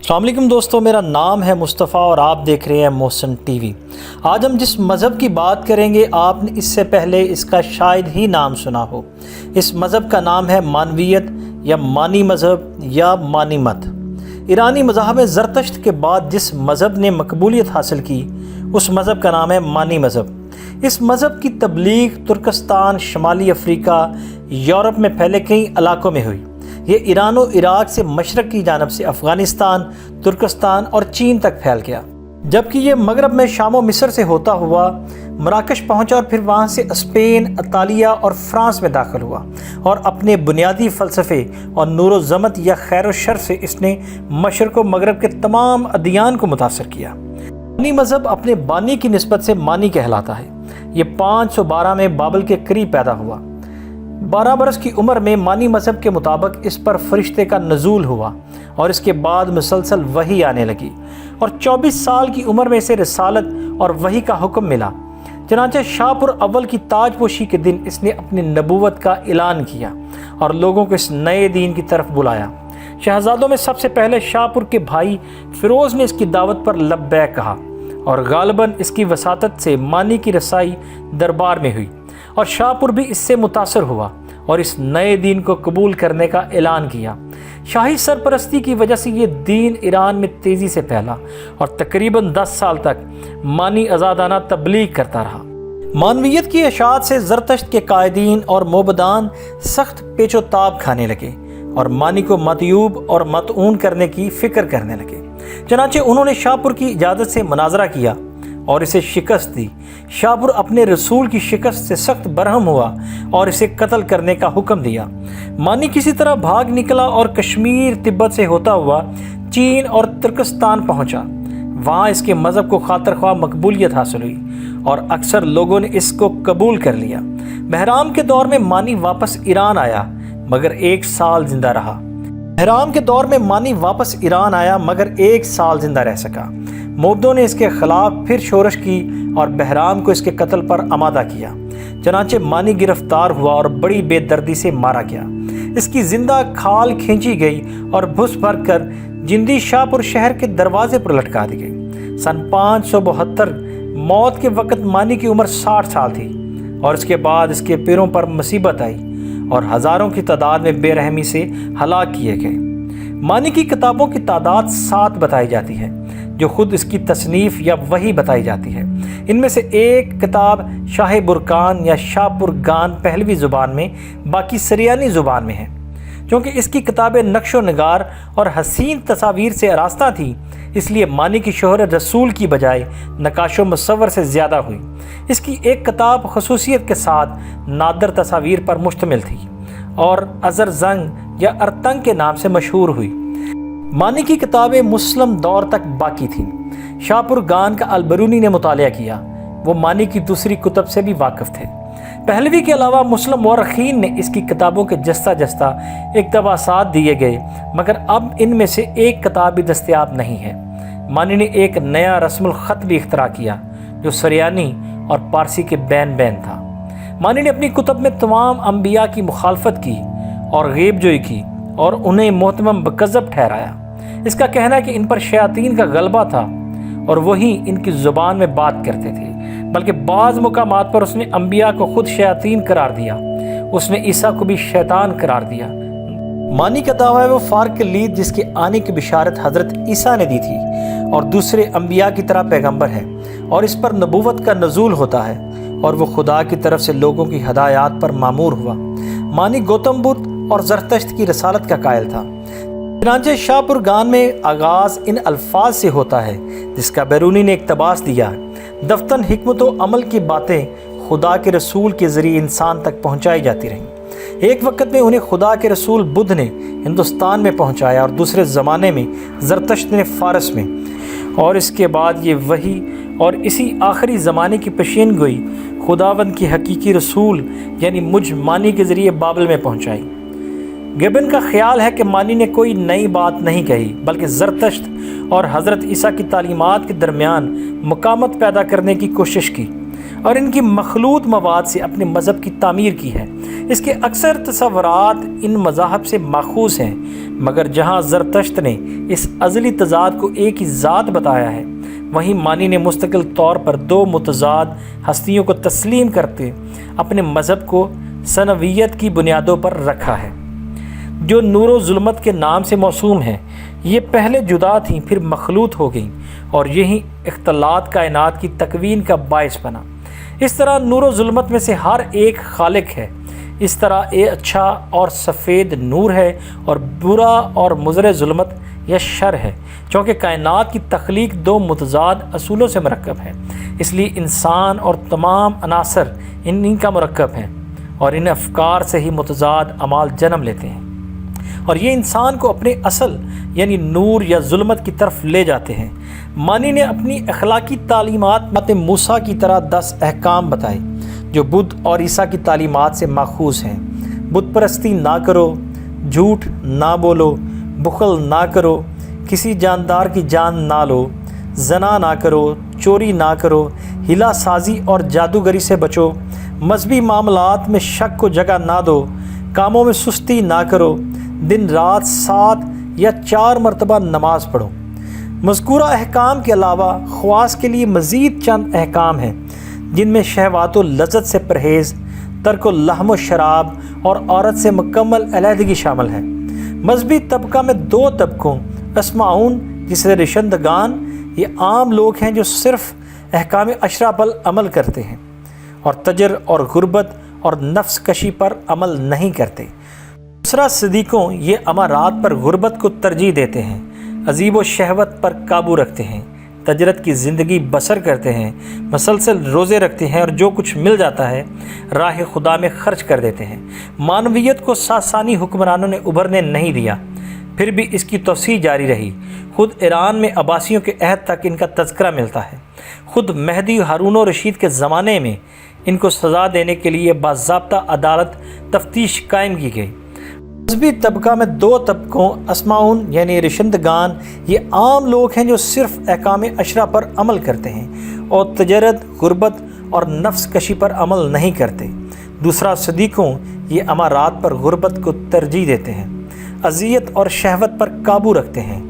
السلام علیکم دوستو، میرا نام ہے مصطفیٰ اور آپ دیکھ رہے ہیں محسن ٹی وی۔ آج ہم جس مذہب کی بات کریں گے آپ نے اس سے پہلے اس کا شاید ہی نام سنا ہو۔ اس مذہب کا نام ہے مانویت یا مانی مذہب یا مانی مت۔ ایرانی مذاہب زرتشت کے بعد جس مذہب نے مقبولیت حاصل کی اس مذہب کا نام ہے مانی مذہب۔ اس مذہب کی تبلیغ ترکستان، شمالی افریقہ، یورپ میں پھیلے کئی علاقوں میں ہوئی۔ یہ ایران و عراق سے مشرق کی جانب سے افغانستان، ترکستان اور چین تک پھیل گیا، جبکہ یہ مغرب میں شام و مصر سے ہوتا ہوا مراکش پہنچا اور پھر وہاں سے اسپین، اطالیہ اور فرانس میں داخل ہوا، اور اپنے بنیادی فلسفے اور نور و ظلمت یا خیر و شر سے اس نے مشرق و مغرب کے تمام ادیان کو متاثر کیا۔ مانی مذہب اپنے بانی کی نسبت سے مانی کہلاتا ہے۔ یہ 512 میں بابل کے قریب پیدا ہوا۔ 12 برس کی عمر میں مانی مذہب کے مطابق اس پر فرشتے کا نزول ہوا اور اس کے بعد مسلسل وحی آنے لگی، اور 24 سال کی عمر میں اسے رسالت اور وحی کا حکم ملا۔ چنانچہ شاہ پور اول کی تاج پوشی کے دن اس نے اپنی نبوت کا اعلان کیا اور لوگوں کو اس نئے دین کی طرف بلایا۔ شہزادوں میں سب سے پہلے شاہ پور کے بھائی فیروز نے اس کی دعوت پر لبیک کہا، اور غالباً اس کی وساطت سے مانی کی رسائی دربار میں ہوئی، اور شاہ پور بھی اس سے متاثر ہوا اور اس نئے دین کو قبول کرنے کا اعلان کیا۔ شاہی سرپرستی کی وجہ سے یہ دین ایران میں تیزی سے پھیلا اور تقریباً 10 سال تک مانی آزادانہ تبلیغ کرتا رہا۔ مانویت کی اشاعت سے زرتشت کے قائدین اور موبدان سخت پیچ و تاب کھانے لگے اور مانی کو مطیوب اور مطعون کرنے کی فکر کرنے لگے۔ چنانچہ انہوں نے شاہ پور کی اجازت سے مناظرہ کیا اور اسے شکست دی۔ شاہ پور اپنے رسول کی شکست سے سخت برہم ہوا اور اسے قتل کرنے کا حکم دیا۔ مانی کسی طرح بھاگ نکلا اور کشمیر تبت سے ہوتا ہوا چین اور ترکستان پہنچا۔ وہاں اس کے مذہب کو خاطر خواہ مقبولیت حاصل ہوئی اور اکثر لوگوں نے اس کو قبول کر لیا۔ بحرام کے دور میں مانی واپس ایران آیا مگر 1 سال زندہ رہا۔ مگر 1 سال زندہ رہ سکا۔ موبدوں نے اس کے خلاف پھر شورش کی اور بحرام کو اس کے قتل پر آمادہ کیا۔ چنانچہ مانی گرفتار ہوا اور بڑی بے دردی سے مارا گیا۔ اس کی زندہ کھال کھینچی گئی اور بھس بھر کر جندی شاہ پور شہر کے دروازے پر لٹکا دی گئی۔ سن 572 موت کے وقت مانی کی عمر 60 سال تھی، اور اس کے بعد اس کے پیروں پر مصیبت آئی اور ہزاروں کی تعداد میں بے رحمی سے ہلاک کیے گئے۔ مانی کی کتابوں کی تعداد 7 بتائی جاتی ہے، جو خود اس کی تصنیف یا وحی بتائی جاتی ہے۔ ان میں سے ایک کتاب شاہ برکان یا شاہ پرگان پہلوی زبان میں، باقی سریانی زبان میں ہے۔ چونکہ اس کی کتابیں نقش و نگار اور حسین تصاویر سے آراستہ تھیں، اس لیے مانی کی شہرت رسول کی بجائے نقاش و مصور سے زیادہ ہوئی۔ اس کی ایک کتاب خصوصیت کے ساتھ نادر تصاویر پر مشتمل تھی اور ازر زنگ یا ارتنگ کے نام سے مشہور ہوئی۔ مانی کی کتابیں مسلم دور تک باقی تھیں۔ شاہ پرگان کا البرونی نے مطالعہ کیا، وہ مانی کی دوسری کتب سے بھی واقف تھے۔ پہلوی کے علاوہ مسلم مورخین نے اس کی کتابوں کے جستہ جستہ اقتباسات دیے گئے، مگر اب ان میں سے ایک کتاب بھی دستیاب نہیں ہے۔ مانی نے ایک نیا رسم الخط بھی اختراع کیا جو سریانی اور پارسی کے بین بین تھا۔ مانی نے اپنی کتب میں تمام انبیاء کی مخالفت کی اور غیب جوئی کی اور انہیں محتمم بکذب ٹھہرایا۔ اس کا کہنا ہے کہ ان پر شیاطین کا غلبہ تھا اور وہی ان کی زبان میں بات کرتے تھے، بلکہ بعض مقامات پر اس نے انبیاء کو خود شیاطین قرار دیا۔ اس نے عیسیٰ کو بھی شیطان قرار دیا۔ مانی کا دعویٰ ہے وہ فارق لید جس کے آنے کی بشارت حضرت عیسیٰ نے دی تھی اور دوسرے انبیاء کی طرح پیغمبر ہے، اور اس پر نبوت کا نزول ہوتا ہے اور وہ خدا کی طرف سے لوگوں کی ہدایات پر مامور ہوا۔ مانی گوتم بدھ اور زرتشت کی رسالت کا قائل تھا۔ چنانچہ شاہ پرگان میں آغاز ان الفاظ سے ہوتا ہے جس کا بیرونی نے اقتباس دیا ہے۔ دفتن حکمت و عمل کی باتیں خدا کے رسول کے ذریعے انسان تک پہنچائی جاتی رہیں۔ ایک وقت میں انہیں خدا کے رسول بدھ نے ہندوستان میں پہنچایا اور دوسرے زمانے میں زرتشت نے فارس میں، اور اس کے بعد یہ وحی اور اسی آخری زمانے کی پیشین گوئی خداوند کی حقیقی رسول یعنی مجھ مانی کے ذریعے بابل میں پہنچائی۔ گبن کا خیال ہے کہ مانی نے کوئی نئی بات نہیں کہی، بلکہ زرتشت اور حضرت عیسیٰ کی تعلیمات کے درمیان مقامت پیدا کرنے کی کوشش کی اور ان کی مخلوط مواد سے اپنے مذہب کی تعمیر کی ہے۔ اس کے اکثر تصورات ان مذاہب سے ماخوذ ہیں، مگر جہاں زرتشت نے اس ازلی تضاد کو ایک ہی ذات بتایا ہے، وہیں مانی نے مستقل طور پر دو متضاد ہستیوں کو تسلیم کرتے اپنے مذہب کو ثنویت کی بنیادوں پر رکھا ہے، جو نور و ظلمت کے نام سے موسوم ہیں۔ یہ پہلے جدا تھیں، پھر مخلوط ہو گئیں، اور یہی اختلاط کائنات کی تکوین کا باعث بنا۔ اس طرح نور و ظلمت میں سے ہر ایک خالق ہے، اس طرح یہ اچھا اور سفید نور ہے اور برا اور مضر ظلمت یا شر ہے، چونکہ کائنات کی تخلیق دو متضاد اصولوں سے مرکب ہے، اس لیے انسان اور تمام عناصر ان کا مرکب ہیں، اور ان افکار سے ہی متضاد اعمال جنم لیتے ہیں، اور یہ انسان کو اپنے اصل یعنی نور یا ظلمت کی طرف لے جاتے ہیں۔ مانی نے اپنی اخلاقی تعلیمات موسیٰ کی طرح 10 احکام بتائے جو بدھ اور عیسیٰ کی تعلیمات سے ماخوذ ہیں۔ بت پرستی نہ کرو، جھوٹ نہ بولو، بخل نہ کرو، کسی جاندار کی جان نہ لو، زنا نہ کرو، چوری نہ کرو، ہلا سازی اور جادوگری سے بچو، مذہبی معاملات میں شک کو جگہ نہ دو، کاموں میں سستی نہ کرو، دن رات 7 یا 4 مرتبہ نماز پڑھو۔ مذکورہ احکام کے علاوہ خواص کے لیے مزید چند احکام ہیں، جن میں شہوات و لذت سے پرہیز، ترک و لحم و شراب اور عورت سے مکمل علیحدگی شامل ہے۔ مذہبی طبقہ میں 2 طبقوں، اسمعون جسے رشندگان، یہ عام لوگ ہیں جو صرف احکام 10 پر عمل کرتے ہیں، اور تجر اور غربت اور نفس کشی پر عمل نہیں کرتے۔ دوسرا صدیقوں، یہ امارات پر غربت کو ترجیح دیتے ہیں، عذیب و شہوت پر قابو رکھتے ہیں، تجرت کی زندگی بسر کرتے ہیں، مسلسل روزے رکھتے ہیں، اور جو کچھ مل جاتا ہے راہ خدا میں خرچ کر دیتے ہیں۔ معنویت کو ساسانی حکمرانوں نے ابھرنے نہیں دیا، پھر بھی اس کی توسیع جاری رہی۔ خود ایران میں عباسیوں کے عہد تک ان کا تذکرہ ملتا ہے۔ خود مہدی ہارون و رشید کے زمانے میں ان کو سزا دینے کے لیے باضابطہ عدالت تفتیش قائم کی گئی۔ مذہبی طبقہ میں 2 طبقوں، اسمعون یعنی رشندگان، یہ عام لوگ ہیں جو صرف احکام 10 پر عمل کرتے ہیں اور تجارت، غربت اور نفس کشی پر عمل نہیں کرتے۔ دوسرا صدیقوں، یہ امارات پر غربت کو ترجیح دیتے ہیں، اذیت اور شہوت پر قابو رکھتے ہیں،